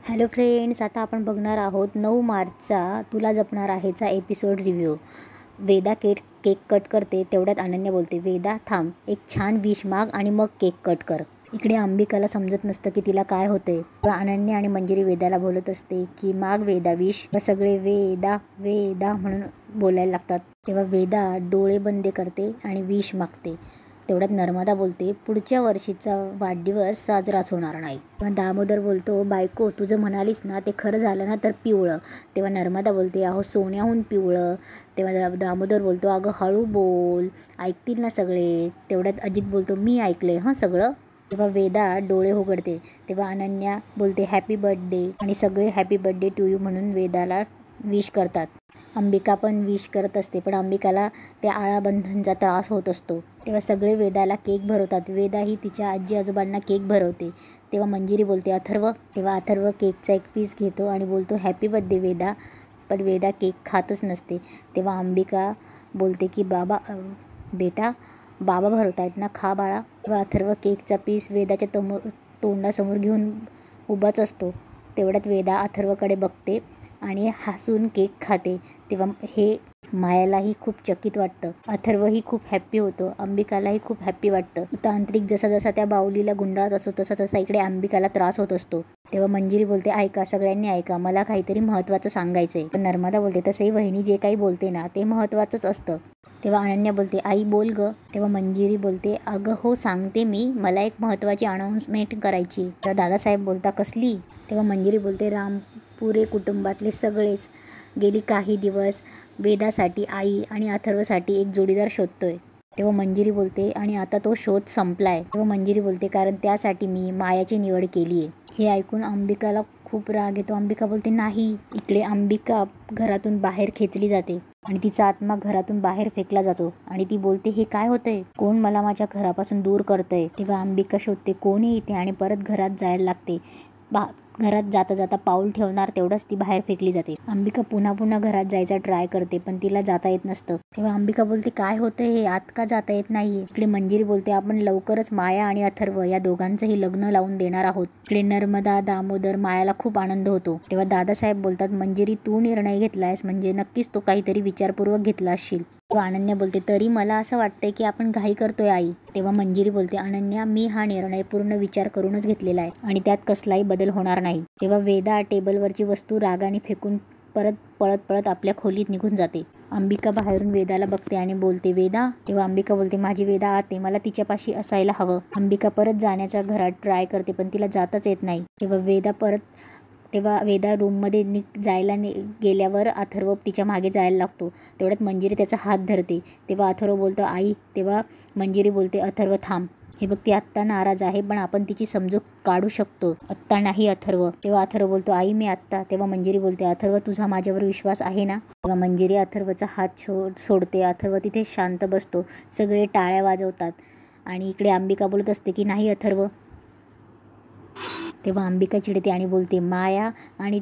Hello friends, आता आपण बघणार आहोत 9 मार्चचा तुला जपणार आहेचा episode review. Veda cake cut करते तेवढ्यात अनन्या बोलते, वेदा थांब, एक छान विश माग आणि मग केक कट कर. इकडे अंबिकाला समजत नसतं की तिला काय होतंय. अनन्या आणि मंजिरी वेदाला बोलत असते की माग वेदा विश. सगळे वेदा वेदा म्हणून बोलायला लागतात. तेव्हा वेदा डोळे बंद करते आणि विश मागते. तेवढ्यात नर्मदा बोलते, पुढच्या वर्षीचा वाढदिवस साजराच होणार नाही. तेव्हा दामोदर बोलतो, बायको तुझं म्हणालीस ना ते खरं झालं ना तर पिवळं. तेव्हा नर्मदा बोलते, अहो सोन्याहून पिवळं. तेव्हा दामोदर बोलतो, अगं हळू बोल, ऐकतील ना सगळे. तेवढ्यात अजित बोलतो, मी ऐकलंय हं सगळं. तेव्हा वेदा डोळे उघडते. तेव्हा अनन्या बोलते हॅपी बर्थडे आणि सगळे हॅपी बर्थडे टू यू म्हणून वेदाला विश करतात. अंबिका पण विश करत असते, पण अंबिकाला त्या आळाबंधनचा त्रास होत असतो. तेव्हा सगळे वेदाला केक भरवतात. वेदा ही तिच्या आजी आजोबांना केक भरवते. तेव्हा मंजिरी बोलते अथर्व. तेव्हा अथर्व केकचा एक पीस घेतो आणि बोलतो हॅपी बर्थडे वेदा. पण वेदा केक खातच नसते. तेव्हा अंबिका बोलते की बाबा बेटा बाबा भरवतायत ना, खा बाळा. तेव्हा अथर्व केकचा पीस वेदाच्या तोंडासमोर घेऊन उभाच असतो. तेवढ्यात वेदा अथर्वकडे बघते आणि हसून केक खाते. तेव्हा हे मायालाही खूप चकित वाटतं. अथर्वही खूप हॅप्पी होतो. अंबिकालाही खूप हॅप्पी वाटतं. तांत्रिक जसा जसा त्या बाहुलीला गुंडाळत असतो तसा तसा इकडे अंबिकाला त्रास होत असतो. तेव्हा मंजिरी बोलते, ऐका सगळ्यांनी ऐका, मला काहीतरी महत्त्वाचं सांगायचंय. पण नर्मदा बोलते, तसंही वहिनी जे काही बोलते ना ते महत्त्वाचंच असतं. तेव्हा अनन्या बोलते, आई बोल ग. तेव्हा मंजिरी बोलते, अगं हो सांगते मी, मला एक महत्त्वाची अनाउन्समेंट करायची. तेव्हा दादासाहेब बोलता, कसली. तेव्हा मंजिरी बोलते, रामपुरे कुटुंबातले सगळेच गेली काही दिवस वेदासाठी आई आणि अथर्वसाठी एक जोडीदार शोधतोय. तेव्हा मंजिरी बोलते, आणि आता तो शोध संपलाय. तेव्हा मंजिरी बोलते, कारण त्यासाठी मी मायाची निवड केली आहे. हे ऐकून अंबिकाला खूप राग येतो. अंबिका बोलते, नाही. इकडे अंबिका घरातून बाहेर खेचली जाते आणि तिचा आत्मा घरातून बाहेर फेकला जातो आणि ती बोलते, हे काय होतंय, कोण मला माझ्या घरापासून दूर करतंय. तेव्हा अंबिका शोधते कोण येते आणि परत घरात जायला लागते. घरात जाता जाता पाऊल ठेवणार तेवढंच ती बाहेर फेकली जाते. अंबिका पुन्हा पुन्हा घरात जायचा ट्राय करते, पण तिला जाता येत नसतं. तेव्हा अंबिका बोलते, काय होतंय हे, आत का जाता येत नाहीये. इकडे मंजिरी बोलते, आपण लवकरच माया आणि अथर्व या दोघांचंही लग्न लावून देणार आहोत. इकडे नर्मदा, दामोदर, मायाला खूप आनंद होतो. तेव्हा दादासाहेब बोलतात, मंजिरी तू निर्णय घेतलायस म्हणजे नक्कीच तो काहीतरी विचारपूर्वक घेतला असशील. तेव्हा अनन्या बोलते, तरी मला असं वाटतंय की आपण घाई करतोय आई. तेव्हा मंजिरी बोलते, अनन्या मी हा निर्णय पूर्ण विचार करूनच घेतलेला आहे आणि त्यात कसलाही बदल होणार नाही. तेव्हा वेदा टेबलवरची वस्तू रागाने फेकून परत पळत पळत आपल्या खोलीत निघून जाते. अंबिका बाहेरून वेदाला बघते आणि बोलते, वेदा. तेव्हा अंबिका बोलते, माझी वेदा आते, मला तिच्यापाशी असायला हवं. अंबिका परत जाण्याचा घरात ट्राय करते, पण तिला जाताच येत नाही. तेव्हा वेदा रूममध्ये जायला गेल्यावर अथर्व तिच्या मागे जायला लागतो. तेवढ्यात मंजिरी त्याचा हात धरते. तेव्हा अथर्व बोलतो, आई. तेव्हा मंजिरी बोलते, अथर्व थांब, हे बघ ती आत्ता नाराज आहे, पण आपण तिची समजूत काढू शकतो, आत्ता नाही अथर्व. तेव्हा अथर्व बोलतो, आई मी आत्ता. तेव्हा मंजिरी बोलते, अथर्व तुझा माझ्यावर विश्वास आहे ना. तेव्हा मंजिरी अथर्वचा हात सोडते. अथर्व तिथे शांत बसतो. सगळे टाळ्या वाजवतात आणि इकडे अंबिका बोलत असते की नाही अथर्व. तेव्हा अंबिका चिडते आणि बोलते, माया आणि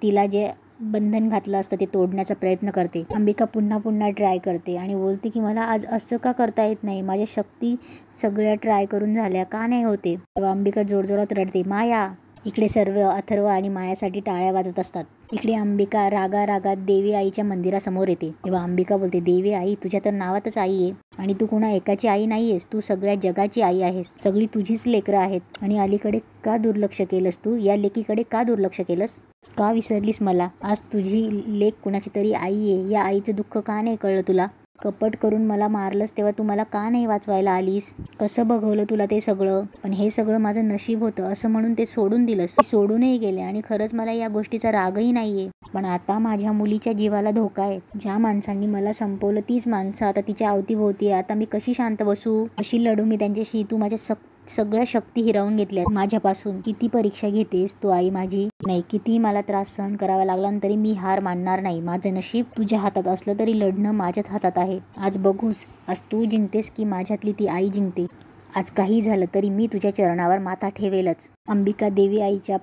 तिला जे बंधन घातलं असतं ते तोडण्याचा प्रयत्न करते. अंबिका पुन्हा पुन्हा ट्राय करते आणि बोलते की मला आज असं का करता येत नाही, माझ्या शक्ती सगळ्या ट्राय करून झाल्या का नाही होते. तेव्हा अंबिका जोरजोरात रडते, माया. इकडे सर्व अथर्व आणि मायासाठी टाळ्या वाजवत असतात. इकडे अंबिका रागात देवी आईच्या मंदिरासमोर येते. तेव्हा अंबिका बोलते, देवी आई, तुझ्या तर नावातच आई आहे आणि तू कोणा एकाची आई नाहीयेस, तू सगळ्या जगाची आई आहेस. सगळी तुझीच लेकरं आहेत आणि अलीकडे का दुर्लक्ष केलंस तू, या लेकीकडे का दुर्लक्ष केलंस, का विसरलीस मला. आज तुझी लेक कुणाची तरी आई आहे. या आईचं दुःख का नाही कळलं तुला. कपट करून मला मारलंस तेव्हा तू मला का नाही वाचवायला आलीस. कसं बघवलं तुला ते सगळं, पण हे सगळं माझं नशीब होतं असं म्हणून ते सोडून दिलंस. सोडूनही गेले आणि खरंच मला या गोष्टीचा रागही नाहीये, पण आता माझ्या मुलीच्या जीवाला धोका आहे. ज्या माणसांनी मला संपवलं तीच माणसं आता तिच्या अवतीभोवती आहे. आता मी कशी शांत बसू, कशी लढू मी त्यांच्याशी. तू माझ्या सगळ्या शक्ती हिरावून घेतल्या माझ्यापासून. किती परीक्षा घेतेस तू आई माझी. नाही, कितीही मला त्रास सहन करावा लागला तरी मी हार मानणार नाही. माझं नशीब तुझ्या हातात असलं तरी लढणं माझ्याच हातात आहे. आज बघूस, आज तू जिंकतेस की माझ्यातली ती आई जिंकते. आज काही झालं तरी मी तुझ्या चरणावर माथा ठेवेलच. अंबिका देवी आईच्या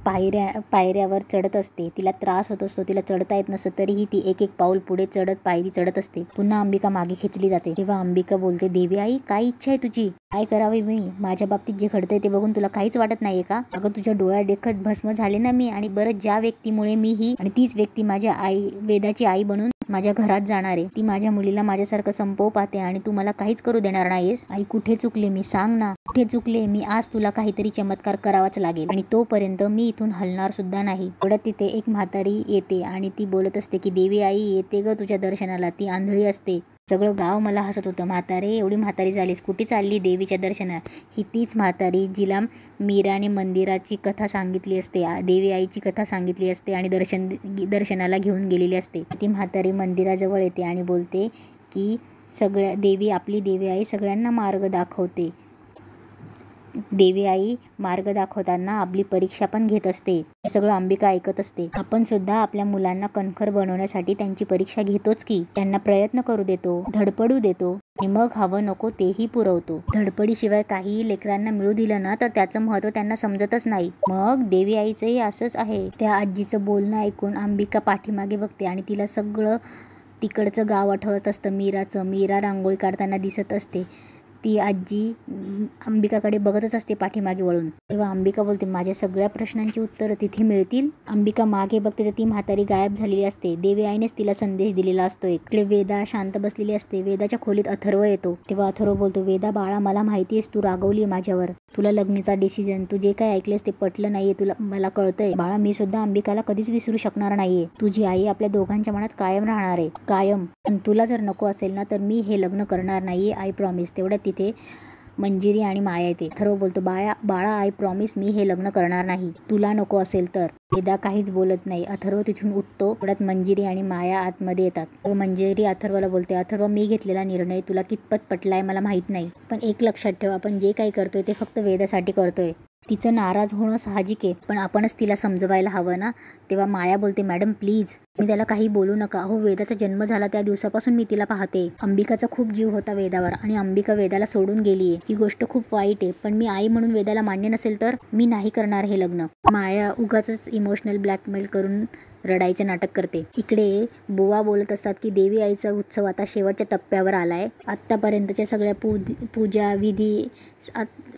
पायऱ्यावर चढत असते. तिला त्रास होत असतो, तिला चढता येत नसतं, तरीही ती एक पाऊल पुढे पायरी चढत असते. पुन्हा अंबिका मागे खेचली जाते. तेव्हा अंबिका बोलते, देवी आई काय इच्छा आहे तुझी? काय करावे मी? माझ्या बाबतीत जे घडतंय ते बघून तुला काहीच वाटत नाहीये का? अगं तुझ्या डोळ्यात देखत भस्म झाले ना मी, आणि बरं ज्या व्यक्तीमुळे मी ही आणि तीच व्यक्ती माझ्या आई, वेदाची आई बनून माझ्या घरात जाणार आहे. ती माझ्या मुलीला माझ्यासारखं संपवू पाहते आणि तू मला काहीच करू देणार नाहीस. आई कुठे चुकले मी? सांग ना, कुठे चुकले मी? आज तुला काहीतरी चमत्कार करावाच लागेल आणि तोपर्यंत मी इथून हलणार सुद्धा नाही. एवढ्यात तिथे एक म्हातारी येते आणि ती बोलत असते की देवी आई येते ग तुझ्या दर्शनाला. ती आंधळी असते. सगळं गाव मला हसत होतं. म्हातारे एवढी म्हातारी झालीस, कुठे चालली देवीच्या दर्शनात? ही तीच म्हातारी जिला मीराने मंदिराची कथा सांगितली असते, देवी आईची कथा सांगितली असते आणि दर्शनाला घेऊन गेलेली असते. ती म्हातारी मंदिराजवळ येते आणि बोलते की आपली देवी आई सगळ्यांना मार्ग दाखवते. देवी आई मार्ग दाखवताना आपली परीक्षा पण घेत असते. हे सगळं अंबिका ऐकत असते. आपण सुद्धा आपल्या मुलांना कणखर बनवण्यासाठी त्यांची परीक्षा घेतोच की. त्यांना प्रयत्न करू देतो, धडपडू देतो आणि मग हवं नको तेही पुरवतो. धडपडीशिवाय काहीही लेकरांना मिळू दिलं ना तर त्याचं महत्त्व त्यांना समजतच नाही. मग देवी आईचंही असंच आहे. त्या आजीचं बोलणं ऐकून अंबिका पाठीमागे बघते आणि तिला सगळं तिकडचं गाव आठवत असतं. मीरा रांगोळी काढताना दिसत असते. ती आजी अंबिकाकडे बघतच असते पाठीमागे वळून. तेव्हा अंबिका बोलते, माझ्या सगळ्या प्रश्नांची उत्तरं तिथे मिळतील. अंबिका मागे बघते तर ती म्हातारी गायब झालेली असते. देवी आईनेच तिला संदेश दिलेला असतो. इकडे वेदा शांत बसलेली असते. वेदाच्या खोलीत अथर्व येतो. तेव्हा अथर्व बोलतो, वेदा बाळा मला माहिती आहेस तू रागवली माझ्यावर. तुला लग्नाचा डिसिजन, तू जे काय ऐकलेस ते पटलं नाहीये तुला, मला कळतंय बाळा. मी सुद्धा अंबिकाला कधीच विसरू शकणार नाहीये. तुझी आई आपल्या दोघांच्या मनात कायम राहणार आहे, कायम. पण तुला जर नको असेल ना तर मी हे लग्न करणार नाहीये, आय प्रॉमिस. तेवढ्यात तिथे मंजिरी आणि माया येते. अथर्व बोलतो, बाळा आय प्रॉमिस मी हे लग्न करणार नाही, तुला नको असेल तर. वेदा काहीच बोलत नाही. अथर्व तिथून उठतो. तेवढ्यात मंजिरी आणि माया आतमध्ये येतात. मंजिरी अथर्वला बोलते, अथर्व मी घेतलेला निर्णय तुला कितपत पटलाय मला माहित नाही, पण एक लक्षात ठेव, आपण जे काही करतोय ते फक्त वेदासाठी करतोय. तिचं नाराज होणं साहजिक आहे, पण आपणच तिला समजवायला हवं ना. तेव्हा माया बोलते, मॅडम प्लीज मी त्याला काही बोलू नका. हो वेदाचा जन्म झाला त्या दिवसापासून मी तिला पाहते. अंबिकाचा खूप जीव होता वेदावर आणि अंबिका वेदाला सोडून गेलीये. ही गोष्ट खूप वाईट आहे, पण मी आई म्हणून वेदाला मान्य नसेल तर मी नाही करणार हे लग्न. माया उगाच इमोशनल ब्लॅकमेल करून रडायचे नाटक करते. इकडे बुवा बोलत असतात की देवी आईचा उत्सव आता शेवटच्या टप्प्यावर आलाय. आत्तापर्यंतच्या सगळ्या पूजा विधी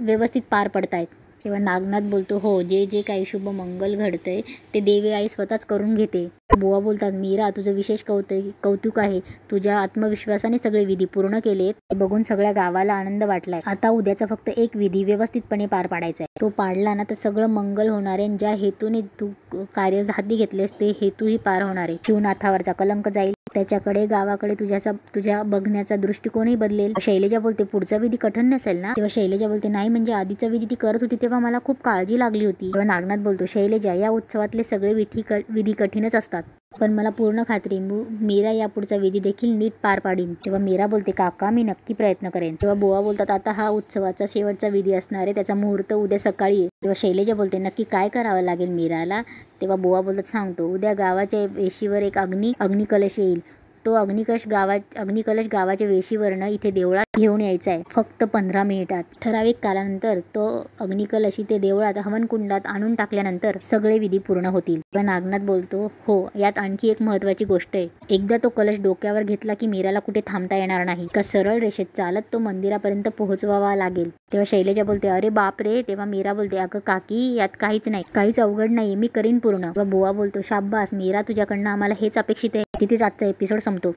व्यवस्थित पार पडतायत. तेव्हा नागनाथ बोलतो, हो जे काही शुभ मंगल घडतंय ते देवी आई स्वतःच करून घेते. बुवा बोलतात, मीरा तुझं विशेष कौतुक आहे. तुझ्या आत्मविश्वासाने सगळे विधी पूर्ण केलेत. ते बघून सगळ्या गावाला आनंद वाटलाय. आता उद्याचा फक्त एक विधी व्यवस्थितपणे पार पाडायचा आहे. तो पाडला ना तर सगळं मंगल होणार आहे. ज्या हेतूने तू कार्य हाती घेतलेस ते हेतूही पार होणार आहे. शिवनाथावरचा कलंक जाईल. त्याच्याकडे गावाकडे तुझ्या बघण्याचा दृष्टिकोनही बदलेल. शैलेजा बोलते, पुढचा विधी कठीण नसेल ना? तेव्हा शैलेजा बोलते, नाही म्हणजे आधीचा विधी ती करत होती तेव्हा मला खूप काळजी लागली होती. तेव्हा नागनाथ बोलतो, शैलेजा या उत्सवातले सगळे विधी कठीणच असतात, पण मला पूर्ण खात्री मीरा या पुढचा विधी देखील नीट पार पाडीन. तेव्हा मीरा बोलते, काका मी नक्की प्रयत्न करेन. तेव्हा बुवा बोलतात, आता हा उत्सवाचा शेवटचा विधी असणार आहे, त्याचा मुहूर्त उद्या सकाळी आहे. तेव्हा शैलेजा बोलते, नक्की काय करावं लागेल मीराला? तेव्हा बुवा बोलतात, सांगतो. उद्या गावाच्या वेशीवर एक अग्निकलश येईल. तो अग्निकलश गावाच्या वेशीवरनं इथे देवळात घेऊन यायचा आहे, फक्त 15 मिनिटात. ठराविक कालानंतर तो अग्निकलश इथे देवळात हवनकुंडात आणून टाकल्यानंतर सगळे विधी पूर्ण होतील. तेव्हा नागनाथ बोलतो, हो यात आणखी एक महत्वाची गोष्ट आहे. एकदा तो कलश डोक्यावर घेतला की मीराला कुठे थांबता येणार नाही. का सरळ रेषेत चालत तो मंदिरापर्यंत पोहोचवावा लागेल. तेव्हा शैलेजा बोलते, अरे बाप रे. तेव्हा मीरा बोलते, अगं काकी यात काहीच नाही, काहीच अवघड नाही, मी करीन पूर्ण. तेव्हा बुवा बोलतो, शाब्बास मीरा, तुझ्याकडनं आम्हाला हेच अपेक्षित आहे. तिथेच आजचा एपिसोड संपतो.